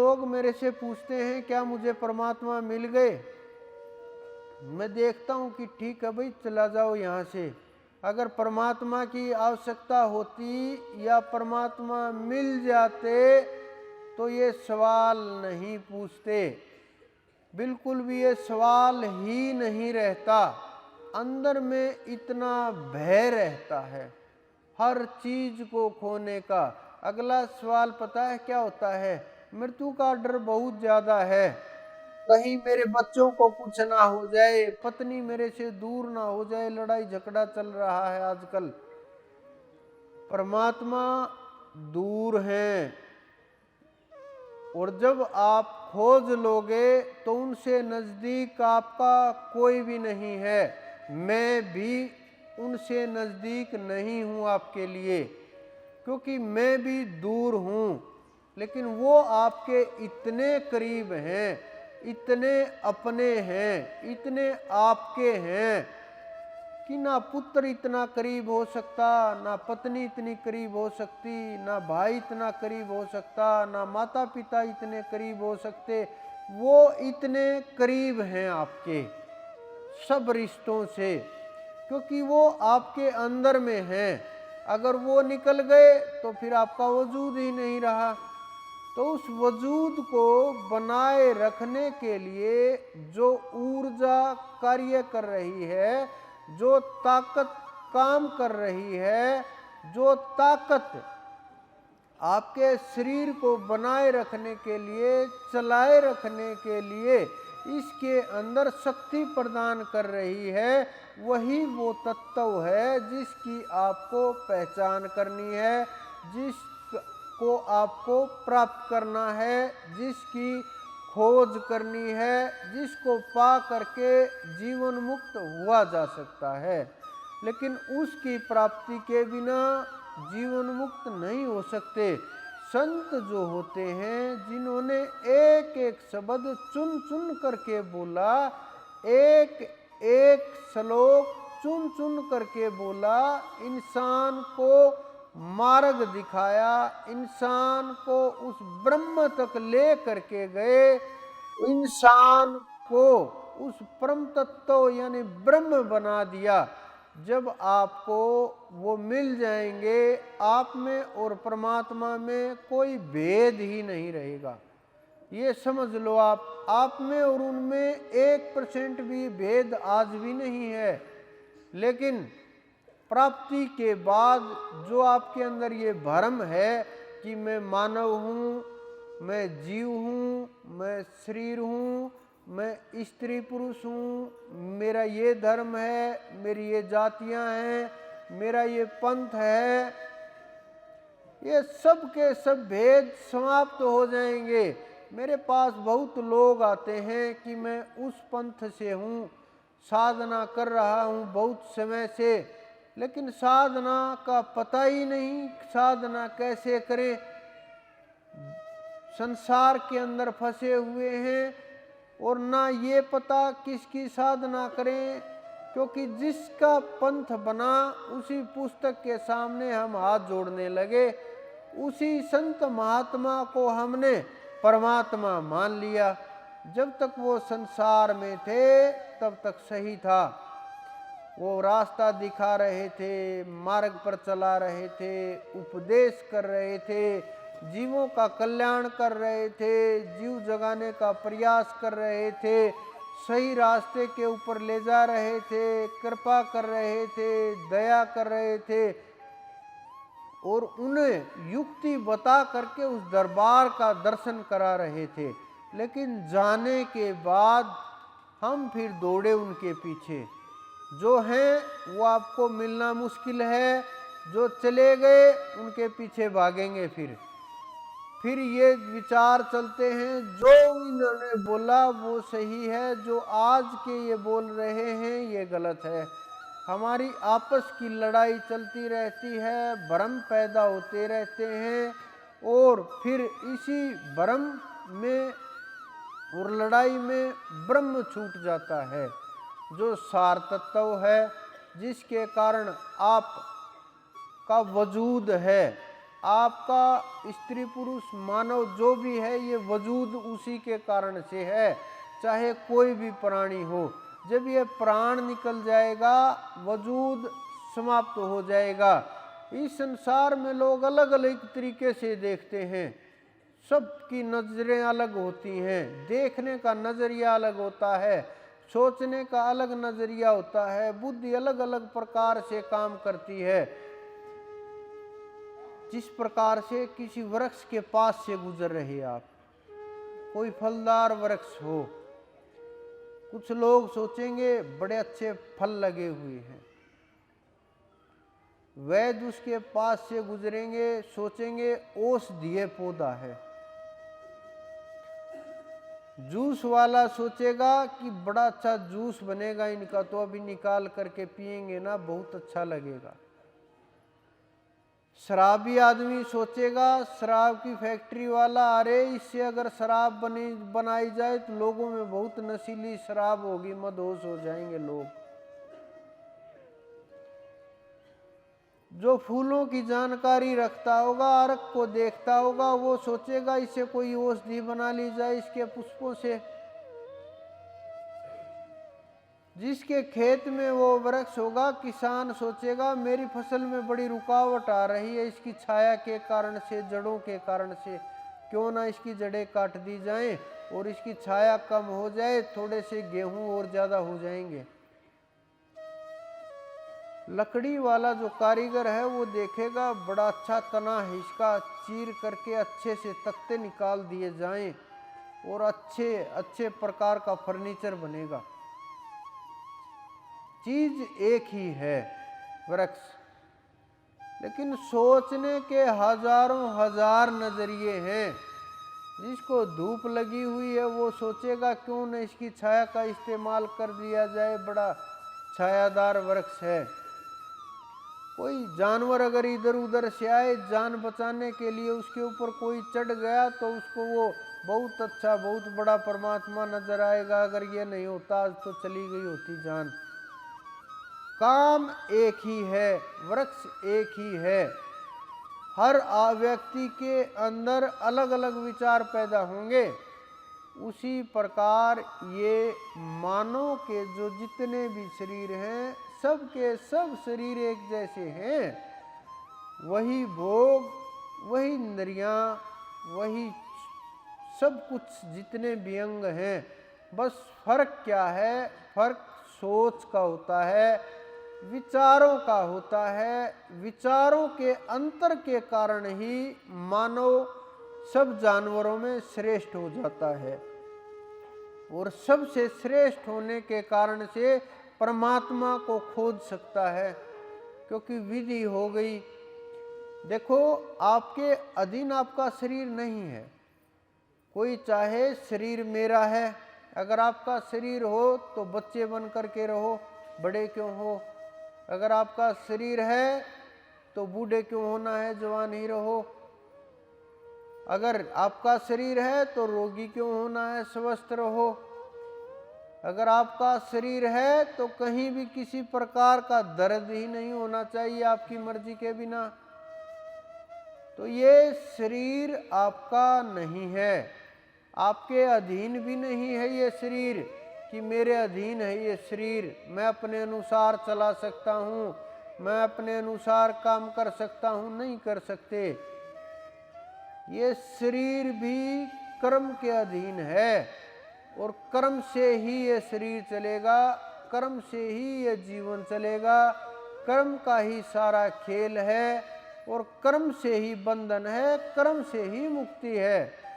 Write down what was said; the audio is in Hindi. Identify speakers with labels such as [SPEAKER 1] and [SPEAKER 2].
[SPEAKER 1] लोग मेरे से पूछते हैं क्या मुझे परमात्मा मिल गए, मैं देखता हूँ कि ठीक है भाई, चला जाओ यहाँ से। अगर परमात्मा की आवश्यकता होती या परमात्मा मिल जाते तो ये सवाल नहीं पूछते, बिल्कुल भी ये सवाल ही नहीं रहता। अंदर में इतना भय रहता है हर चीज को खोने का। अगला सवाल पता है क्या होता है? मृत्यु का डर बहुत ज्यादा है, कहीं मेरे बच्चों को कुछ ना हो जाए, पत्नी मेरे से दूर ना हो जाए, लड़ाई झगड़ा चल रहा है आजकल। परमात्मा दूर है, और जब आप खोज लोगे तो उनसे नजदीक आपका कोई भी नहीं है। मैं भी उनसे नजदीक नहीं हूं आपके लिए, क्योंकि मैं भी दूर हूं, लेकिन वो आपके इतने करीब हैं, इतने अपने हैं, इतने आपके हैं कि ना पुत्र इतना करीब हो सकता, ना पत्नी इतनी करीब हो सकती, ना भाई इतना करीब हो सकता, ना माता पिता इतने करीब हो सकते। वो इतने करीब हैं आपके सब रिश्तों से, क्योंकि वो आपके अंदर में हैं। अगर वो निकल गए तो फिर आपका वजूद ही नहीं रहा। तो उस वजूद को बनाए रखने के लिए जो ऊर्जा कार्य कर रही है, जो ताकत काम कर रही है, जो ताकत आपके शरीर को बनाए रखने के लिए, चलाए रखने के लिए इसके अंदर शक्ति प्रदान कर रही है, वही वो तत्व है जिसकी आपको पहचान करनी है, जिसको आपको प्राप्त करना है, जिसकी खोज करनी है, जिसको पा करके जीवन मुक्त हुआ जा सकता है। लेकिन उसकी प्राप्ति के बिना जीवन मुक्त नहीं हो सकते। संत जो होते हैं, जिन्होंने एक एक शब्द चुन चुन करके बोला, एक एक श्लोक चुन चुन करके बोला, इंसान को मार्ग दिखाया, इंसान को उस ब्रह्म तक ले करके गए, इंसान को उस परम तत्व यानी ब्रह्म बना दिया। जब आपको वो मिल जाएंगे, आप में और परमात्मा में कोई भेद ही नहीं रहेगा। ये समझ लो, आप में और उनमें 1% भी भेद आज भी नहीं है। लेकिन प्राप्ति के बाद जो आपके अंदर ये भ्रम है कि मैं मानव हूँ, मैं जीव हूँ, मैं शरीर हूँ, मैं स्त्री पुरुष हूँ, मेरा ये धर्म है, मेरी ये जातियाँ हैं, मेरा ये पंथ है, ये सब के सब भेद समाप्त हो जाएंगे। मेरे पास बहुत लोग आते हैं कि मैं उस पंथ से हूँ, साधना कर रहा हूँ बहुत समय से, लेकिन साधना का पता ही नहीं, साधना कैसे करें, संसार के अंदर फंसे हुए हैं और ना ये पता किसकी साधना करें, क्योंकि जिसका पंथ बना उसी पुस्तक के सामने हम हाथ जोड़ने लगे, उसी संत महात्मा को हमने परमात्मा मान लिया। जब तक वो संसार में थे तब तक सही था, वो रास्ता दिखा रहे थे, मार्ग पर चला रहे थे, उपदेश कर रहे थे, जीवों का कल्याण कर रहे थे, जीव जगाने का प्रयास कर रहे थे, सही रास्ते के ऊपर ले जा रहे थे, कृपा कर रहे थे, दया कर रहे थे, और उन्हें युक्ति बता करके उस दरबार का दर्शन करा रहे थे। लेकिन जाने के बाद हम फिर दौड़े उनके पीछे। जो हैं वो आपको मिलना मुश्किल है, जो चले गए उनके पीछे भागेंगे। फिर ये विचार चलते हैं जो इन्होंने बोला वो सही है, जो आज के ये बोल रहे हैं ये गलत है। हमारी आपस की लड़ाई चलती रहती है, भ्रम पैदा होते रहते हैं, और फिर इसी भ्रम में और लड़ाई में ब्रह्म छूट जाता है, जो सार तत्व है, जिसके कारण आप का वजूद है, आपका स्त्री पुरुष मानव जो भी है ये वजूद उसी के कारण से है, चाहे कोई भी प्राणी हो। जब ये प्राण निकल जाएगा वजूद समाप्त हो जाएगा। इस संसार में लोग अलग अलग तरीके से देखते हैं, सबकी नजरें अलग होती हैं, देखने का नजरिया अलग होता है, सोचने का अलग नजरिया होता है, बुद्धि अलग अलग प्रकार से काम करती है। जिस प्रकार से किसी वृक्ष के पास से गुजर रहे आप, कोई फलदार वृक्ष हो, कुछ लोग सोचेंगे बड़े अच्छे फल लगे हुए हैं, वैद्य उसके पास से गुजरेंगे सोचेंगे औषधीय पौधा है। जूस वाला सोचेगा कि बड़ा अच्छा जूस बनेगा इनका, तो अभी निकाल करके पिएंगे ना, बहुत अच्छा लगेगा। शराबी आदमी सोचेगा, शराब की फैक्ट्री वाला, अरे इससे अगर शराब बनाई जाए तो लोगों में बहुत नशीली शराब होगी, मदहोश हो जाएंगे लोग। जो फूलों की जानकारी रखता होगा, अर्क को देखता होगा, वो सोचेगा इससे कोई औषधि बना ली जाए इसके पुष्पों से। जिसके खेत में वो वृक्ष होगा, किसान सोचेगा मेरी फसल में बड़ी रुकावट आ रही है इसकी छाया के कारण से, जड़ों के कारण से, क्यों ना इसकी जड़ें काट दी जाएं और इसकी छाया कम हो जाए, थोड़े से गेहूं और ज़्यादा हो जाएंगे। लकड़ी वाला जो कारीगर है वो देखेगा बड़ा अच्छा तना है इसका, चीर करके अच्छे से तख्ते निकाल दिए जाएं और अच्छे अच्छे प्रकार का फर्नीचर बनेगा। चीज एक ही है वृक्ष, लेकिन सोचने के हजारों हजार नजरिए हैं। जिसको धूप लगी हुई है वो सोचेगा क्यों न इसकी छाया का इस्तेमाल कर दिया जाए, बड़ा छायादार वृक्ष है। कोई जानवर अगर इधर उधर से आए, जान बचाने के लिए उसके ऊपर कोई चढ़ गया तो उसको वो बहुत अच्छा, बहुत बड़ा परमात्मा नजर आएगा। अगर ये नहीं होता तो चली गई होती जान। काम एक ही है, वृक्ष एक ही है। हर व्यक्ति के अंदर अलग अलग विचार पैदा होंगे। उसी प्रकार ये मानव के जो जितने भी शरीर हैं, सबके सब शरीर एक जैसे हैं। वही भोग, वही इंद्रियां, वही सब कुछ जितने भी अंग हैं, बस फर्क क्या है? फर्क सोच का होता है, विचारों का होता है। विचारों के अंतर के कारण ही मानव सब जानवरों में श्रेष्ठ हो जाता है और सबसे श्रेष्ठ होने के कारण से परमात्मा को खोज सकता है, क्योंकि विधि हो गई। देखो, आपके अधीन आपका शरीर नहीं है। कोई चाहे शरीर मेरा है, अगर आपका शरीर हो तो बच्चे बन करके रहो, बड़े क्यों हो। अगर आपका शरीर है तो बूढ़े क्यों होना है, जवान ही रहो। अगर आपका शरीर है तो रोगी क्यों होना है, स्वस्थ रहो। अगर आपका शरीर है तो कहीं भी किसी प्रकार का दर्द ही नहीं होना चाहिए आपकी मर्जी के बिना। तो ये शरीर आपका नहीं है, आपके अधीन भी नहीं है ये शरीर कि मेरे अधीन है ये शरीर, मैं अपने अनुसार चला सकता हूँ, मैं अपने अनुसार काम कर सकता हूँ। नहीं कर सकते। ये शरीर भी कर्म के अधीन है और कर्म से ही ये शरीर चलेगा, कर्म से ही ये जीवन चलेगा। कर्म का ही सारा खेल है और कर्म से ही बंधन है, कर्म से ही मुक्ति है।